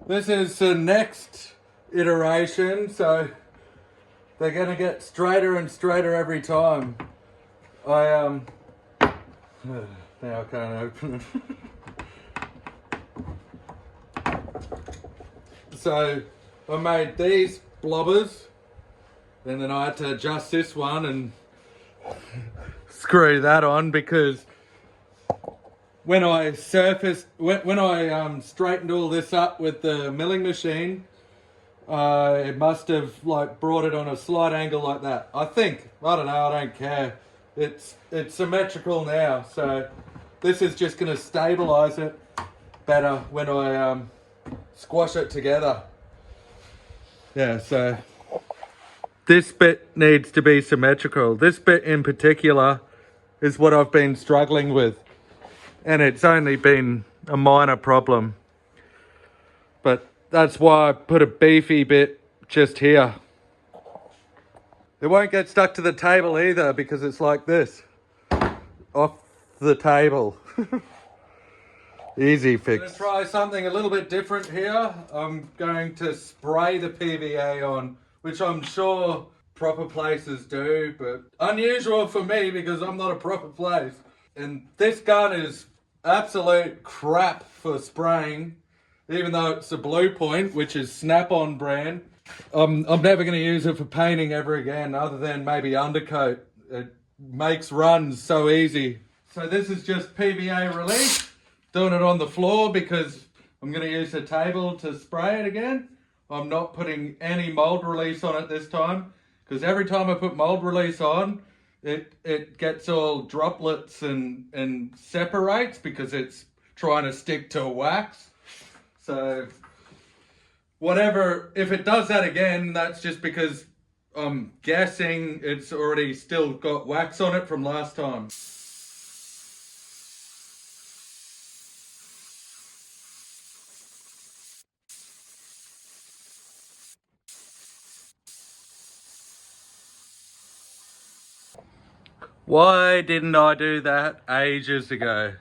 This is the next iteration, so they're going to get straighter and straighter every time. Now I can't open it. So I made these blobbers, and then I had to adjust this one and screw that on because when I straightened all this up with the milling machine, it must have brought it on a slight angle like that. I think. I don't know, I don't care. It's symmetrical now, so this is just going to stabilize it better when I squash it together. Yeah, so this bit needs to be symmetrical. This bit in particular is what I've been struggling with. And it's only been a minor problem. But that's why I put a beefy bit just here. It won't get stuck to the table either because it's like this. Off the table. Easy fix. I'm going to try something a little bit different here. I'm going to spray the PVA on, which I'm sure proper places do, but unusual for me because I'm not a proper place. And this gun is absolute crap for spraying, even though it's a Blue Point, which is Snap-on brand. I'm never going to use it for painting ever again, other than maybe undercoat. It makes runs so easy. So this is just PVA release, doing it on the floor because I'm going to use the table to spray it again. I'm not putting any mold release on it this time, because every time I put mold release on, it gets all droplets and separates because it's trying to stick to wax. So whatever, if it does that again, that's just because I'm guessing it's already still got wax on it from last time. Why didn't I do that ages ago?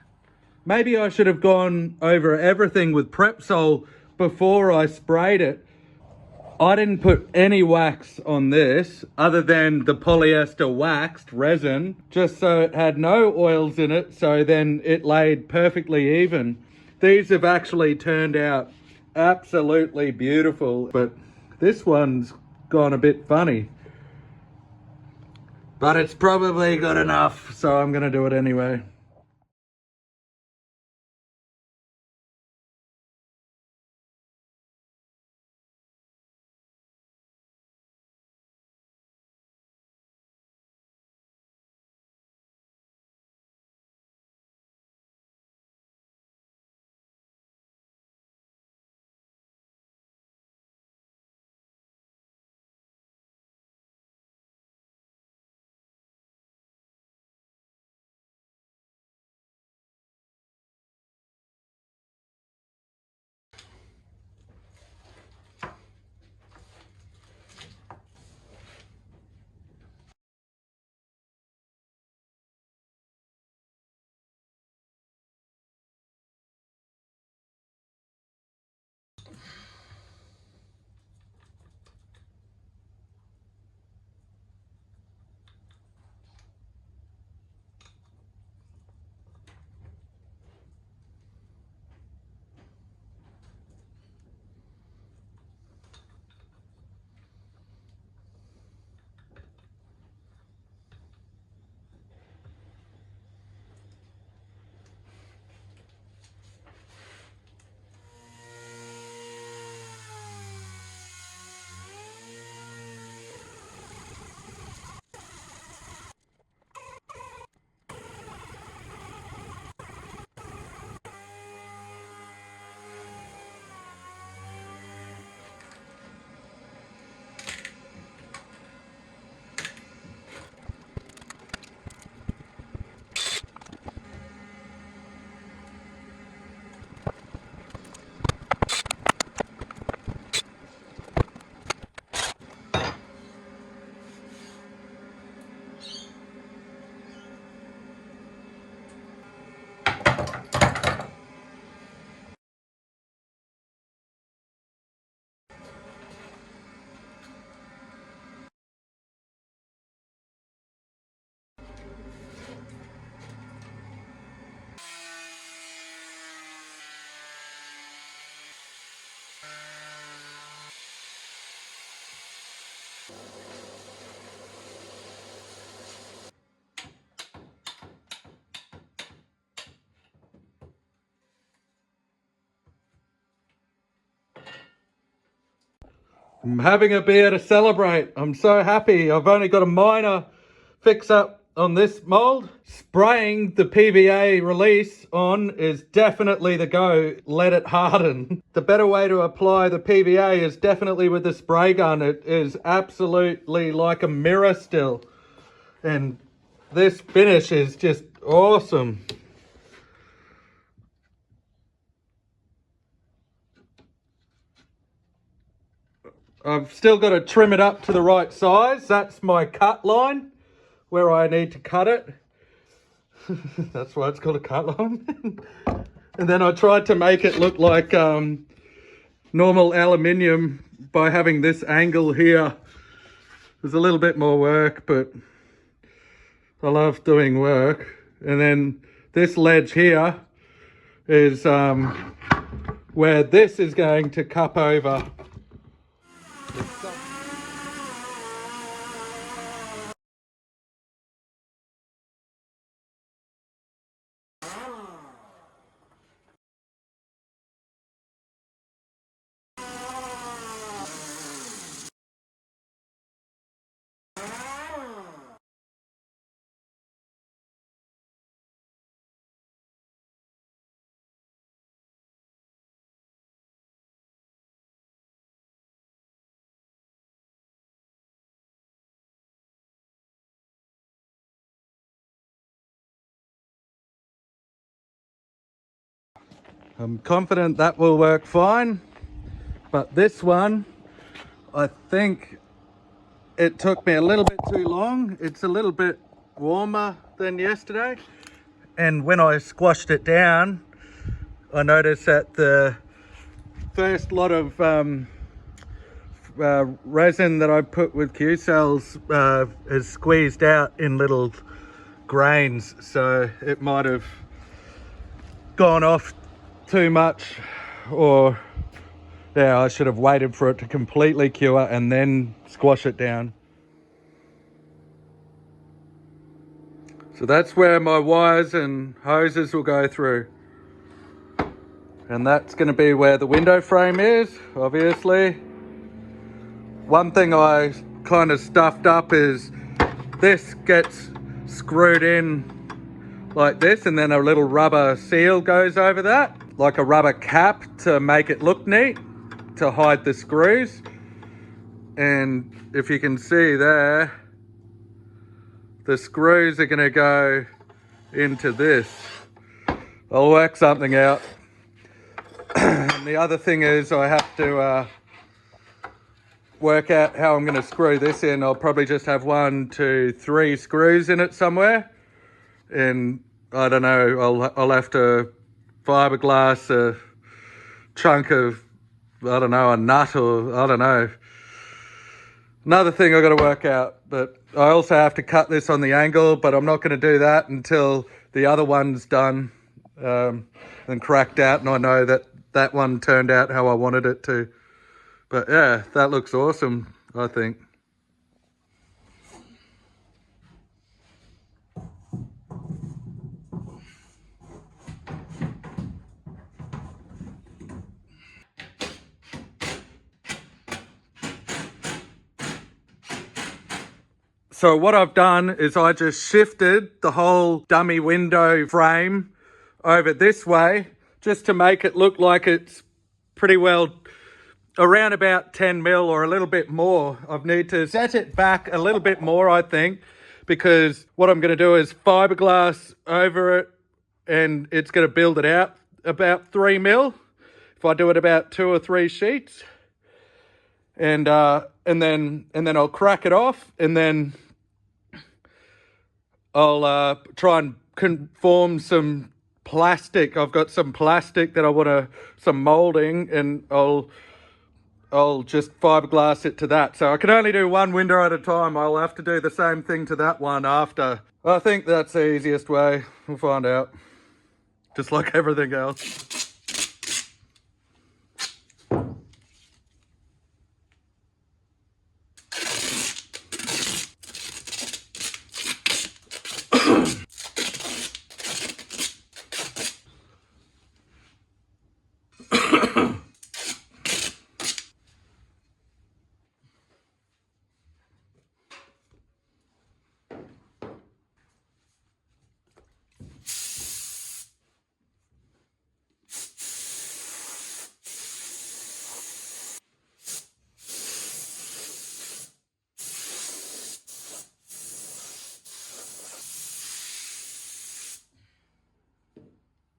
Maybe I should have gone over everything with Prepsol before I sprayed it. I didn't put any wax on this other than the polyester waxed resin, just so it had no oils in it, so then it laid perfectly even. These have actually turned out absolutely beautiful, but this one's gone a bit funny. But it's probably good enough, so I'm gonna do it anyway. I'm having a beer to celebrate. I'm so happy. I've only got a minor fix up on this mould. Spraying the PVA release on is definitely the go. Let it harden. The better way to apply the PVA is definitely with the spray gun. It is absolutely like a mirror still. And this finish is just awesome. I've still got to trim it up to the right size. That's my cut line where I need to cut it. That's why it's called a cut line. And then I tried to make it look like normal aluminium by having this angle here. There's a little bit more work, but I love doing work. And then this ledge here is where this is going to cup over. I'm confident that will work fine, but this one, I think it took me a little bit too long. It's a little bit warmer than yesterday, and when I squashed it down, I noticed that the first lot of resin that I put with Q cells is squeezed out in little grains, so it might have gone off too much, or yeah, I should have waited for it to completely cure and then squash it down. So that's where my wires and hoses will go through. And that's going to be where the window frame is, obviously. One thing I kind of stuffed up is this gets screwed in like this, and then a little rubber seal goes over that, like a rubber cap to make it look neat, to hide the screws. And if you can see there, the screws are going to go into this. I'll work something out. And the other thing is I have to work out how I'm going to screw this in. I'll probably just have 1, 2, 3 screws in it somewhere. And I don't know, I'll have to fiberglass a chunk of, I don't know, a nut, or I don't know. Another thing I've got to work out, but I also have to cut this on the angle, but I'm not going to do that until the other one's done and cracked out, and I know that that one turned out how I wanted it to. But yeah, that looks awesome, I think. So what I've done is I just shifted the whole dummy window frame over this way, just to make it look like it's pretty well around about 10 mil or a little bit more. I need to set it back a little bit more, I think, because what I'm going to do is fiberglass over it, and it's going to build it out about 3 mil. If I do it about 2 or 3 sheets, and then I'll crack it off, and then I'll try and conform some plastic. I've got some plastic that I want to, some molding, and I'll just fiberglass it to that. So I can only do one window at a time. I'll have to do the same thing to that one after. I think that's the easiest way. We'll find out. Just like everything else.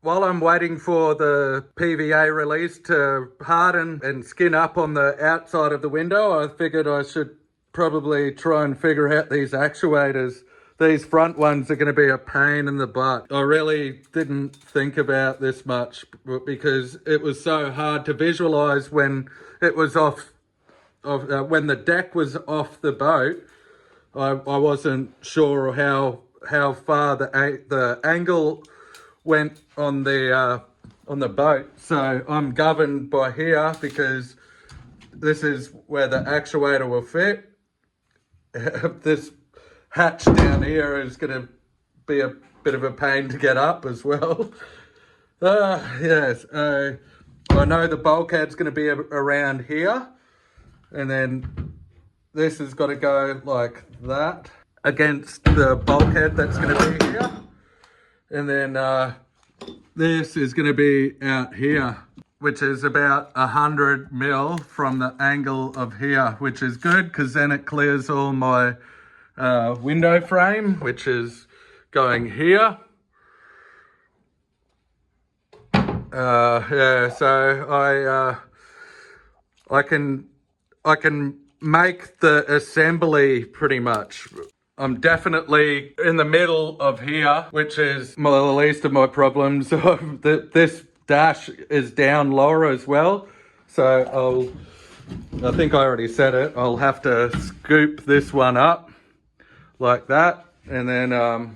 While I'm waiting for the PVA release to harden and skin up on the outside of the window, I figured I should probably try and figure out these actuators. These front ones are going to be a pain in the butt. I really didn't think about this much because it was so hard to visualize when it was when the deck was off the boat. I wasn't sure how far the angle went on the boat. So I'm governed by here because this is where the actuator will fit. This hatch down here is going to be a bit of a pain to get up as well. Yes, I know the bulkhead's going to be around here, and then this has got to go like that against the bulkhead that's going to be here. And then this is going to be out here, which is about 100 mil from the angle of here, which is good because then it clears all my window frame, which is going here. Yeah, so I can make the assembly pretty much. I'm definitely in the middle of here, which is the least of my problems. This dash is down lower as well. So I think I already said it. I'll have to scoop this one up like that, and then I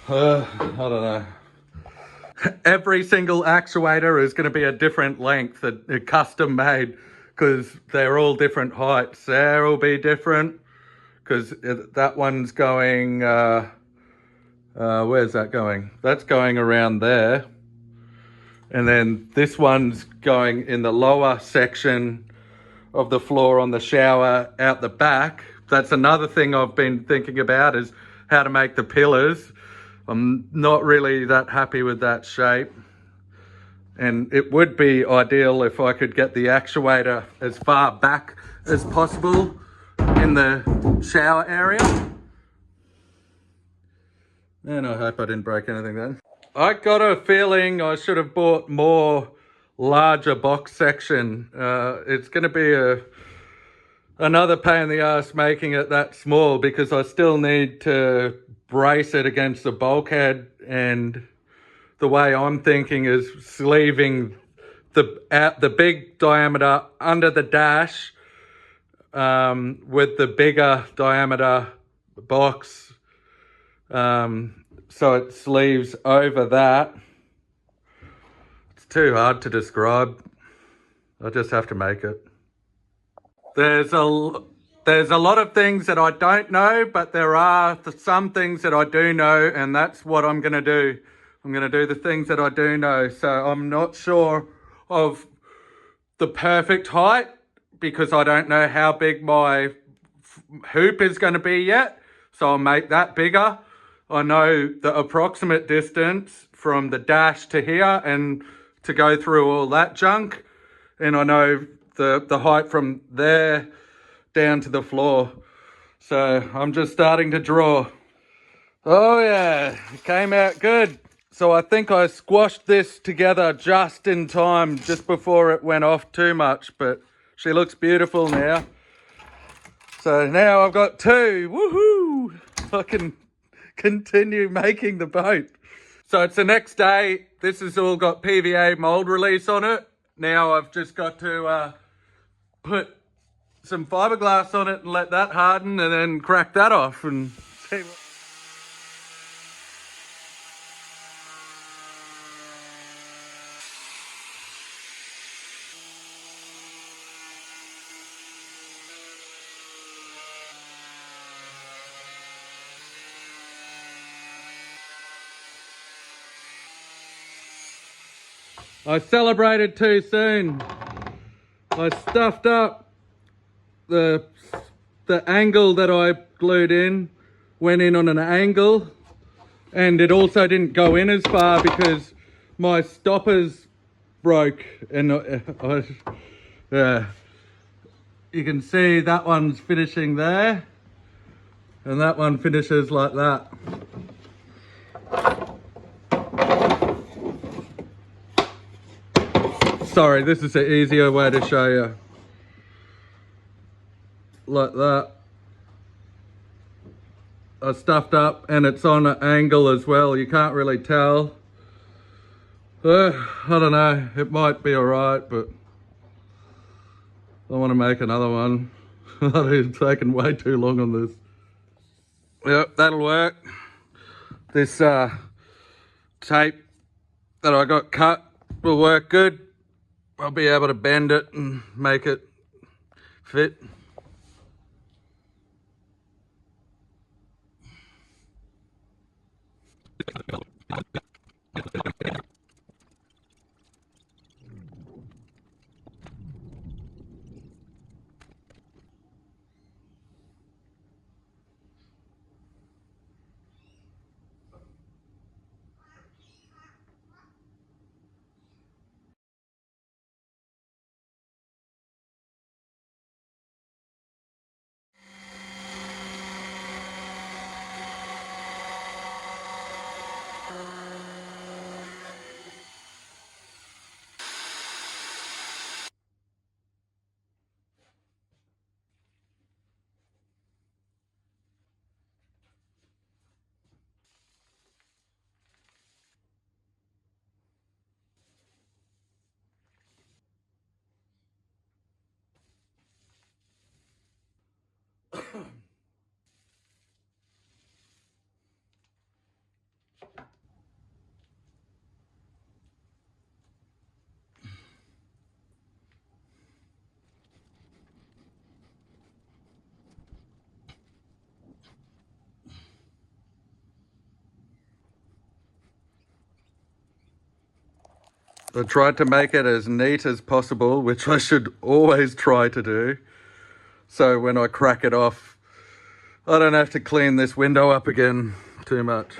don't know. Every single actuator is going to be a different length, a custom made, because they're all different heights. There will be different, because that one's going, where's that going? That's going around there. And then this one's going in the lower section of the floor on the shower out the back. That's another thing I've been thinking about, is how to make the pillars. I'm not really that happy with that shape. And it would be ideal if I could get the actuator as far back as possible in the shower area. And I hope I didn't break anything then. I got a feeling I should have bought more larger box section. It's going to be another pain in the ass making it that small, because I still need to brace it against the bulkhead, and the way I'm thinking is sleeving the big diameter under the dash with the bigger diameter box, so it sleeves over that. It's too hard to describe. I just have to make it. There's a lot of things that I don't know, but there are some things that I do know, and that's what I'm going to do. I'm going to do the things that I do know. So I'm not sure of the perfect height, because I don't know how big my hoop is going to be yet. So I'll make that bigger. I know the approximate distance from the dash to here and to go through all that junk. And I know the height from there down to the floor. So I'm just starting to draw. Oh yeah, it came out good. So I think I squashed this together just in time, just before it went off too much, but she looks beautiful now. So now I've got two. Woohoo! I can continue making the boat. So it's the next day. This has all got PVA mold release on it. Now I've just got to put some fiberglass on it and let that harden, and then crack that off and see what... I celebrated too soon. I stuffed up the angle that I glued in, went in on an angle, and it also didn't go in as far because my stoppers broke, and yeah, you can see that one's finishing there, and that one finishes like that. Sorry, this is an easier way to show you. Like that. I stuffed up, and it's on an angle as well. You can't really tell. I don't know. It might be alright, but I want to make another one. I've taken way too long on this. Yep, that'll work. This tape that I got cut will work good. I'll be able to bend it and make it fit. I tried to make it as neat as possible, which I should always try to do. So when I crack it off, I don't have to clean this window up again too much.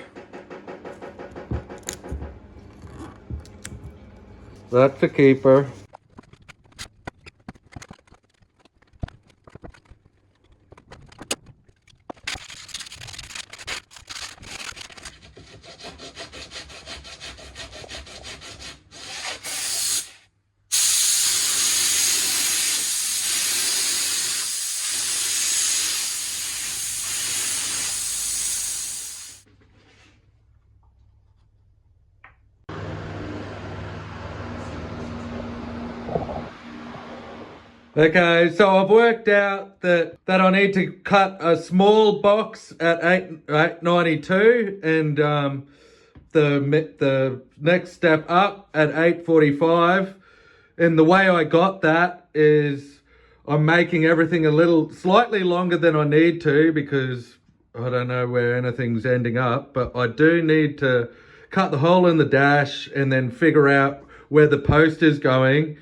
That's a keeper. Okay, so I've worked out that I need to cut a small box at 892 and the next step up at 845. And the way I got that is I'm making everything a little slightly longer than I need to because I don't know where anything's ending up, but I do need to cut the hole in the dash and then figure out where the post is going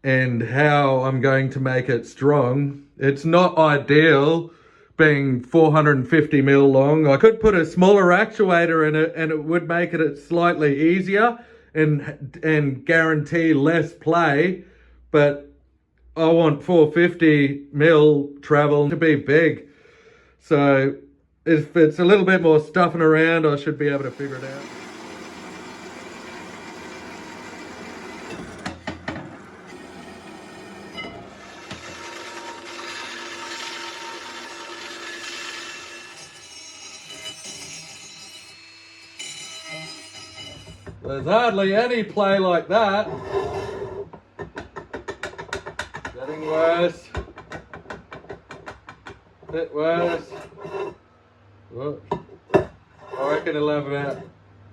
and how I'm going to make it strong. It's not ideal being 450 mil long. I could put a smaller actuator in it and it would make it slightly easier and guarantee less play, but I want 450 mil travel to be big. So if it's a little bit more stuffing around, I should be able to figure it out. There's hardly any play like that. Getting worse. Bit worse. Whoa. I reckon it'll have about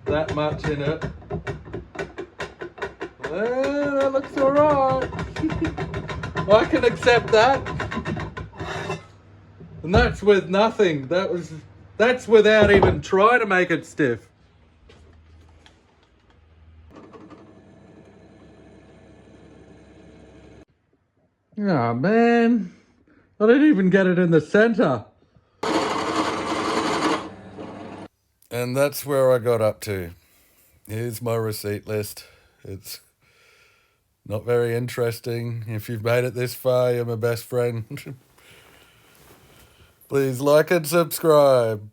that much in it. Well, that looks alright. I can accept that. And that's with nothing. That's without even trying to make it stiff. Oh man, I didn't even get it in the center. And that's where I got up to. Here's my receipt list. It's not very interesting. If you've made it this far, you're my best friend. Please like and subscribe.